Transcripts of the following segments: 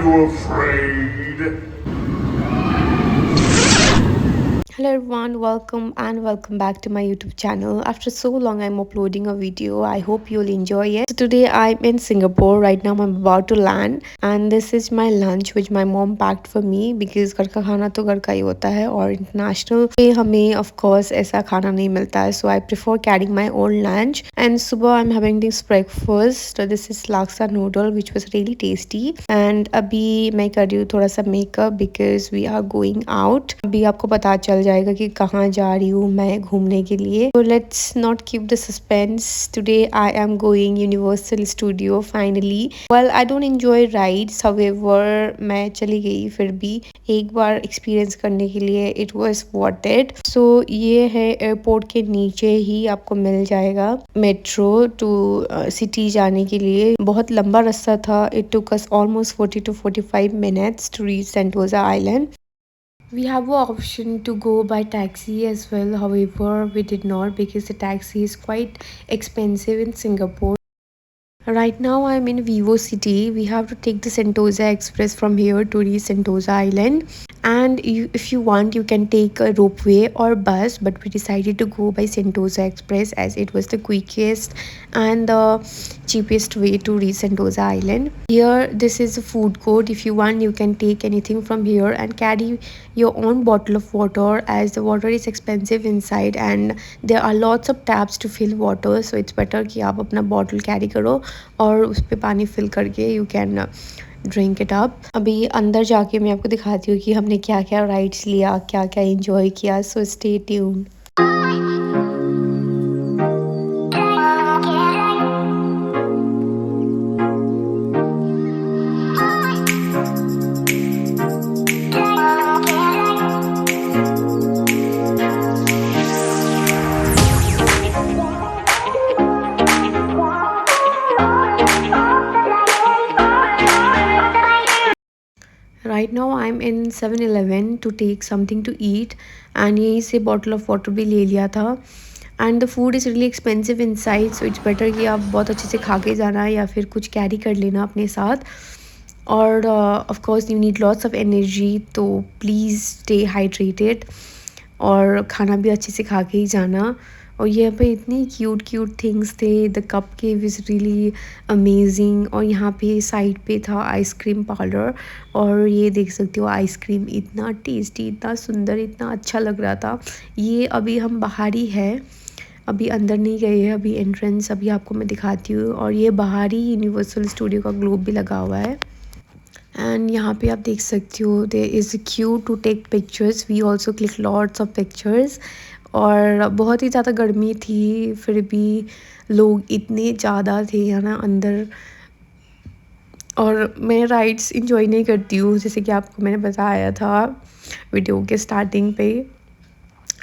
you afraid? Hello everyone, welcome back to my YouTube channel. After so long I'm uploading a video. I hope you'll enjoy it. So today I'm in Singapore. Right now I'm about to land and this is my lunch which my mom packed for me because घर का खाना तो घर का ही होता है और international पे हमें of course ऐसा खाना नहीं मिलता है. So I prefer carrying my own lunch and सुबह I'm having this breakfast. So this is laksa noodle which was really tasty and अभी मैं कर रही हूँ थोड़ा सा makeup because we are going out. अभी आपको पता चल जाएगा कि कहाँ जा रही हूँ मैं घूमने के लिए. So let's not keep the suspense. Today I am going Universal Studio finally. Well, I don't enjoy rides. However, मैं चली गई फिर भी एक बार एक्सपीरियंस करने के लिए. It was worth it. So ये है एयरपोर्ट के नीचे ही आपको मिल जाएगा मेट्रो टू सिटी जाने के लिए. बहुत लंबा रास्ता था. It took us almost 40 to 45 minutes to reach Sentosa Island. We have an option to go by taxi as well. However, we did not because the taxi is quite expensive in Singapore. Right now I'm in Vivo City. We have to take the Sentosa Express from here to reach Sentosa Island. And if you want, you can take a ropeway or bus. But we decided to go by Sentosa Express as it was the quickest and the cheapest way to reach Sentosa Island. Here, this is a food court. If you want, you can take anything from here and carry your own bottle of water as the water is expensive inside and there are lots of taps to fill water. So it's better कि आप अपना bottle carry करो और उस पे पानी fill करके you can drink it up. अभी अंदर जाके मैं आपको दिखाती हूँ कि हमने क्या क्या राइड्स लिया, क्या क्या एंजॉय किया. So stay tuned. Right now I'm in 7-Eleven to take something to eat and यहीं से bottle of water भी ले लिया था. And the food is really expensive inside, so it's better कि आप बहुत अच्छे से खा के जाना या फिर कुछ कैरी कर लेना अपने साथ. और of course you need lots of energy, तो please stay hydrated और खाना भी अच्छे से खा के ही जाना. और यहाँ पे इतनी क्यूट थिंग्स थे. The cup cave is really amazing. और यहाँ पे साइड पे था आइसक्रीम पार्लर और ये देख सकते हो आइसक्रीम इतना टेस्टी, इतना सुंदर, इतना अच्छा लग रहा था. ये अभी हम बाहर ही है, अभी अंदर नहीं गए हैं. अभी एंट्रेंस अभी आपको मैं दिखाती हूँ. और ये बाहर ही यूनिवर्सल स्टूडियो का ग्लोब भी लगा हुआ है. एंड यहाँ पे आप देख सकते हो there is a queue to take pictures. We also click lots of pictures. और बहुत ही ज़्यादा गर्मी थी फिर भी लोग इतने ज़्यादा थे है ना अंदर. और मैं राइड्स इंजॉय नहीं करती हूँ जैसे कि आपको मैंने बताया था वीडियो के स्टार्टिंग पे.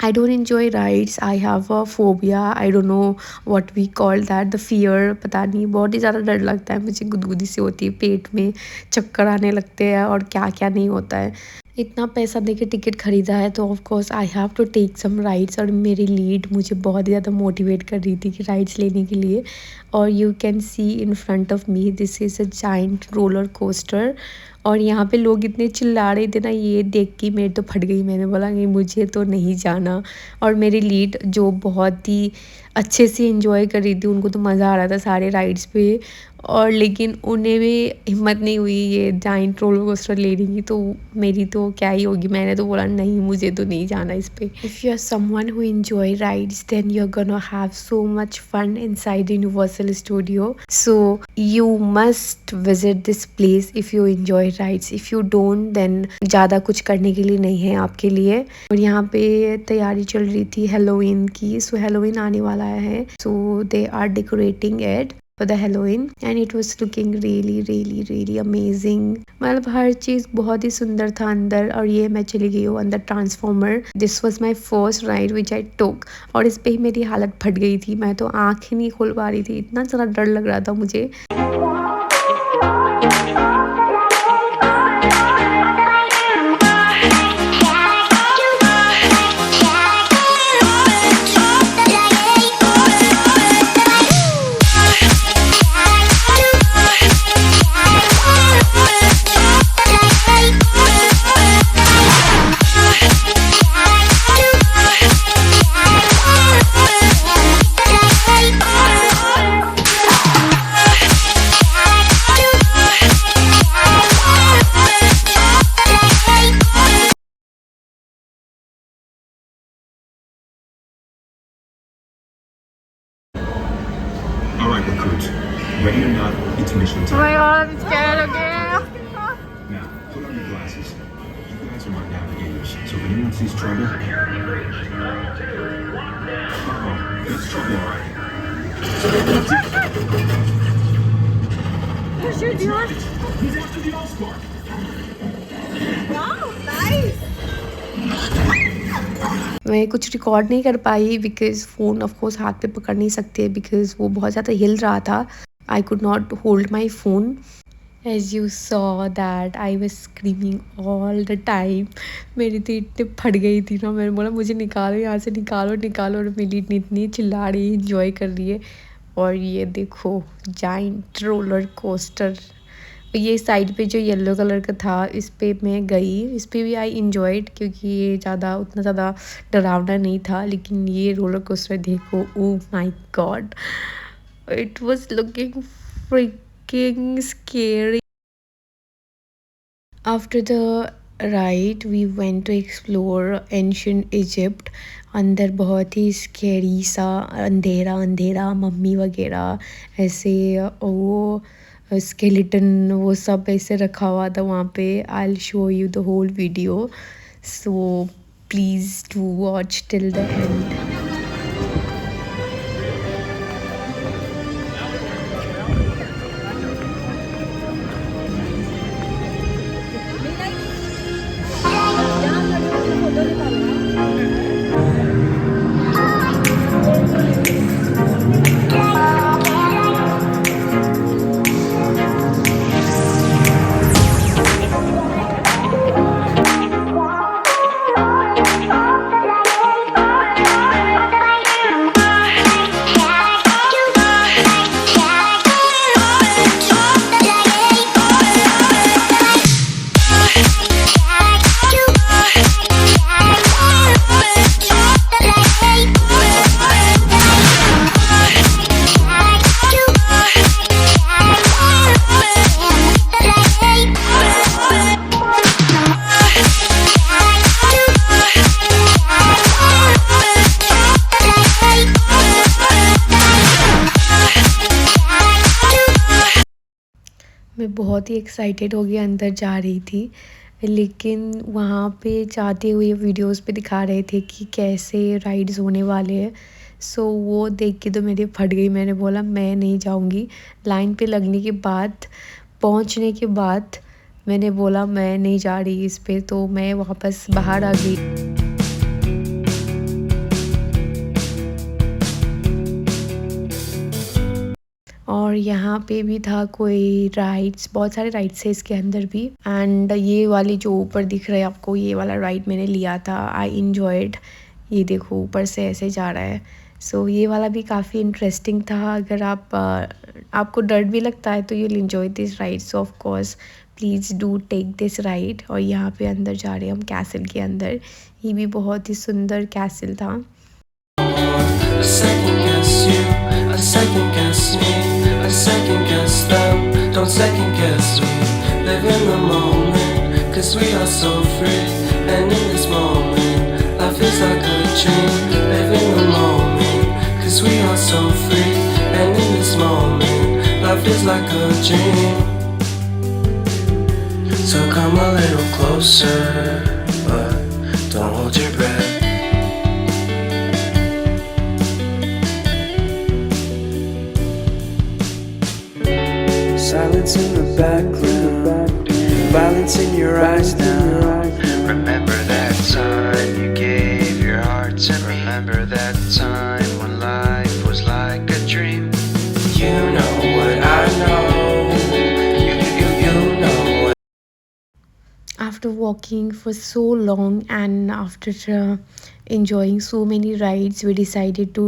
I don't enjoy rides. I have a phobia. I don't know what we call that. The fear. पता नहीं बहुत ही ज़्यादा डर लगता है मुझे. गुदगुदी सी होती है पेट में, चक्कर आने लगते हैं और क्या क्या नहीं होता है. इतना पैसा दे के टिकट ख़रीदा है तो of course I have to take some rides. और मेरी लीड मुझे बहुत ही ज़्यादा मोटिवेट कर रही थी कि राइड्स लेने के लिए. और you can see in front of me this is a giant roller coaster. और यहाँ पे लोग इतने चिल्ला रहे थे ना, ये देख के मेरे तो फट गई. मैंने बोला कि मुझे तो नहीं जाना. और मेरी लीड जो बहुत ही अच्छे से एंजॉय कर रही थी, उनको तो मज़ा आ रहा था सारे राइड्स पे. और लेकिन उन्हें भी हिम्मत नहीं हुई ये जाइंट रोलर कोस्टर लेने की. तो मेरी तो क्या ही होगी. मैंने तो बोला नहीं, मुझे तो नहीं जाना इस पे. If you are someone who enjoy rides then you are gonna have so much fun inside Universal Studio. So you must visit this place if you enjoy rides. If you don't then ज़्यादा कुछ करने के लिए नहीं है आपके लिए. और यहाँ पे तैयारी चल रही थी हेलोवीन की. सो हेलोवीन आने वाला है, so they are decorating it for the Halloween and it was looking really amazing. मतलब हर चीज़ बहुत ही सुंदर था अंदर. और ये मैं चली गई हूँ अंदर transformer. This was my first ride which I took. और इस पे ही मेरी हालत फट गई थी. मैं तो आँख ही नहीं खोल पा रही थी, इतना ज़्यादा डर लग रहा था मुझे. not intermission time. Oh my god, I'm scared again. Now, put on your glasses. You guys are my navigators, so if anyone sees trouble... Uh-oh, that's trouble, all right. Push your door. He's after the Allspark. Wow, nice. मैं कुछ record नहीं कर पाई because phone off course हाथ पे पकड़ नहीं सकते because वो बहुत ज़्यादा हिल रहा था. I could not hold my phone. As you saw that I was screaming all the time. मेरी तो इतनी फट गई थी ना. मैंने बोला मुझे निकालो यहाँ से, निकालो निकालो. और मेरी इतनी चिल्ला रही है, इंजॉय कर रही है. और ये देखो जाइंट रोलर कोस्टर. ये साइड पे जो येलो कलर का था इस पे मैं गई. इस पे भी आई इंजॉयड क्योंकि ये ज़्यादा उतना ज़्यादा डरावना नहीं था. लेकिन ये रोलर कोस्टर देखो, oh my God, it was looking freaking scary. After the ride we went to explore ancient Egypt. अंदर बहुत ही स्केरी सा अंधेरा अंधेरा, मम्मी वगैरह ऐसे वो स्केलेटन वो सब ऐसे रखा हुआ था वहाँ पे. I will show you the whole video, so please to watch till the end. मैं बहुत ही एक्साइटेड हो गई अंदर जा रही थी. लेकिन वहाँ पे जाते हुए वीडियोस पे दिखा रहे थे कि कैसे राइड्स होने वाले हैं. सो वो देख के तो मेरी फट गई. मैंने बोला मैं नहीं जाऊँगी. लाइन पे लगने के बाद, पहुँचने के बाद मैंने बोला मैं नहीं जा रही इस पे. तो मैं वापस बाहर आ गई. और यहाँ पे भी था कोई राइड्स, बहुत सारे राइड्स है इसके अंदर भी. एंड ये वाली जो ऊपर दिख रहा है आपको, ये वाला राइड मैंने लिया था. आई इंजॉयड. ये देखो ऊपर से ऐसे जा रहा है. सो ये वाला भी काफ़ी इंटरेस्टिंग था. अगर आपको डर भी लगता है तो you will enjoy this ride. So of course please do take this ride. और यहाँ पे अंदर जा रहे हैं हम कैसल के अंदर. ये भी बहुत ही सुंदर कैसल था. I second guess me, I second guess them. Don't second guess me. Live in the moment, cause we are so free. And in this moment, life is like a dream. Live in the moment, cause we are so free. And in this moment, life is like a dream. So come a little closer, but don't hold your breath. Silence in the background, violence in your eyes now. Remember that time you gave your heart to me. Remember that time when life was like a dream. You know what I know. You know what. After walking for so long and after enjoying so many rides, we decided to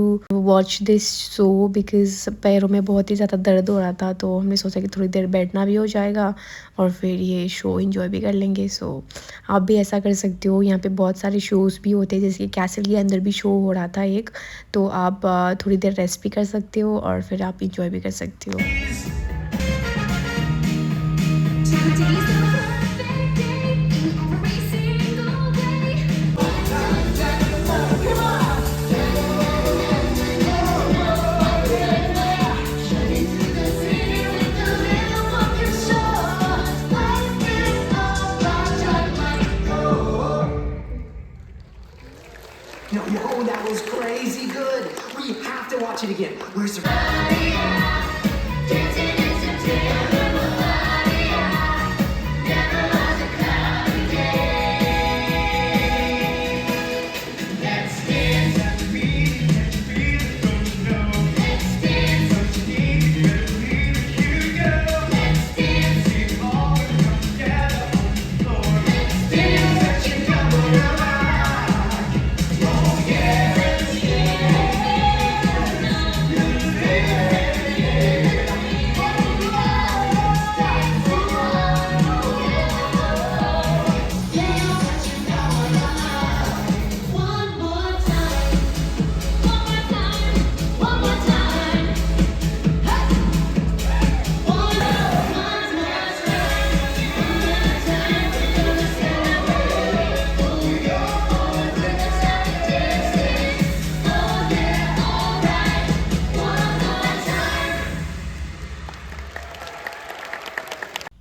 watch this show because पैरों में बहुत ही ज़्यादा दर्द हो रहा था. तो हमने सोचा कि थोड़ी देर बैठना भी हो जाएगा और फिर ये शो एंजॉय भी कर लेंगे. सो आप भी ऐसा कर सकते हो. यहाँ पे बहुत सारे शोज़ भी होते हैं, जैसे कि कैसल के अंदर भी शो हो रहा था एक. तो आप थोड़ी देर रेस्ट भी कर सकते हो और फिर आप इंजॉय भी कर सकते हो. Where's the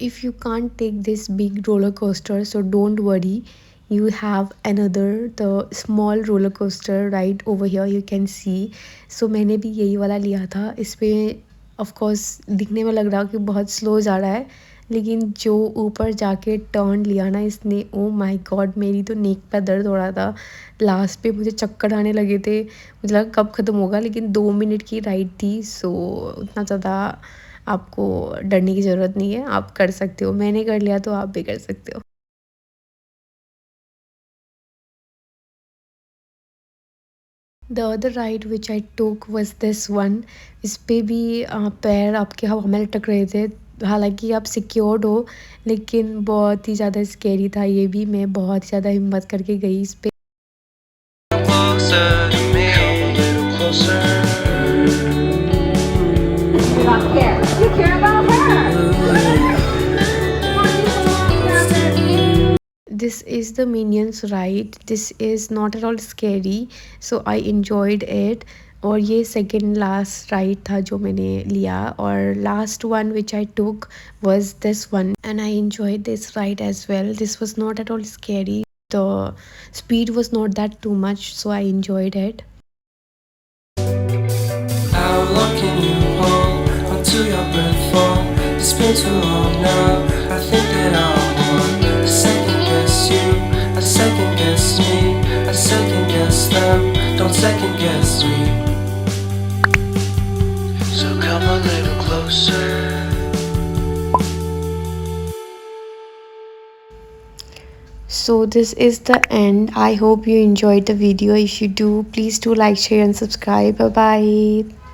If you can't take this big roller coaster, so don't worry, you have another the small roller coaster right over here, you can see. So मैंने भी यही वाला लिया था. इसमें of course दिखने में लग रहा कि बहुत स्लो जा रहा है, लेकिन जो ऊपर जाके टर्न लिया ना इसने, ओ माय गॉड, मेरी तो नेक पे दर्द हो रहा था. लास्ट पे मुझे चक्कर आने लगे थे, मुझे लगा कब ख़त्म होगा, लेकिन 2 मिनट की राइड थी. सो उतना ज़्यादा आपको डरने की ज़रूरत नहीं है, आप कर सकते हो. मैंने कर लिया तो आप भी कर सकते हो. The other ride which I took was this one. इस पे भी पैर आपके हवा में लटक रहे थे. हालांकि आप सिक्योर्ड हो, लेकिन बहुत ही ज़्यादा स्कैरी था ये भी. मैं बहुत ही ज़्यादा हिम्मत करके गई इस पे. closer to me. Come a little closer. about care. You care about her. This is the Minions ride. This is not at all scary, so I enjoyed it. और ये सेकेंड लास्ट राइड था जो मैंने लिया. और last one which I took was this one, and I enjoyed this ride as well. This was not at all scary. The speed was not that too much, so I enjoyed it. How long can you hold until your breath fall? It's been too long now. I think that I want to second guess you, I second guess me, I second guess them. Don't second guess me. So come a little closer. So this is the end. I hope you enjoyed the video. If you do, please do like, share and subscribe. Bye bye.